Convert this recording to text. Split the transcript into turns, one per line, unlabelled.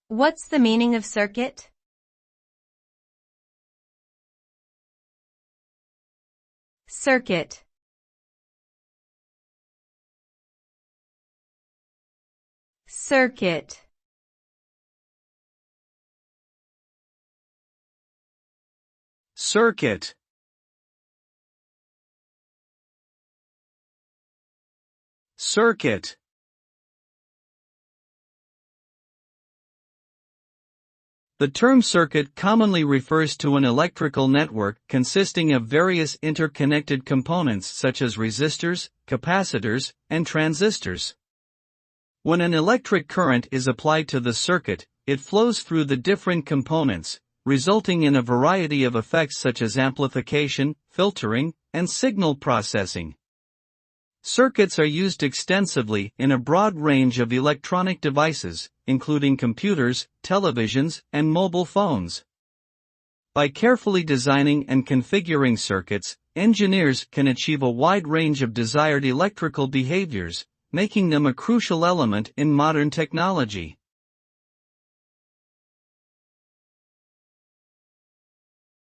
What's the meaning of circuit? Circuit. Circuit.
Circuit. Circuit. The term circuit commonly refers to an electrical network consisting of various interconnected components such as resistors, capacitors, and transistors. When an electric current is applied to the circuit, it flows through the different components, resulting in a variety of effects such as amplification, filtering, and signal processing. Circuits are used extensively in a broad range of electronic devices, including computers, televisions, and mobile phones. By carefully designing and configuring circuits, engineers can achieve a wide range of desired electrical behaviors, making them a crucial element in modern technology.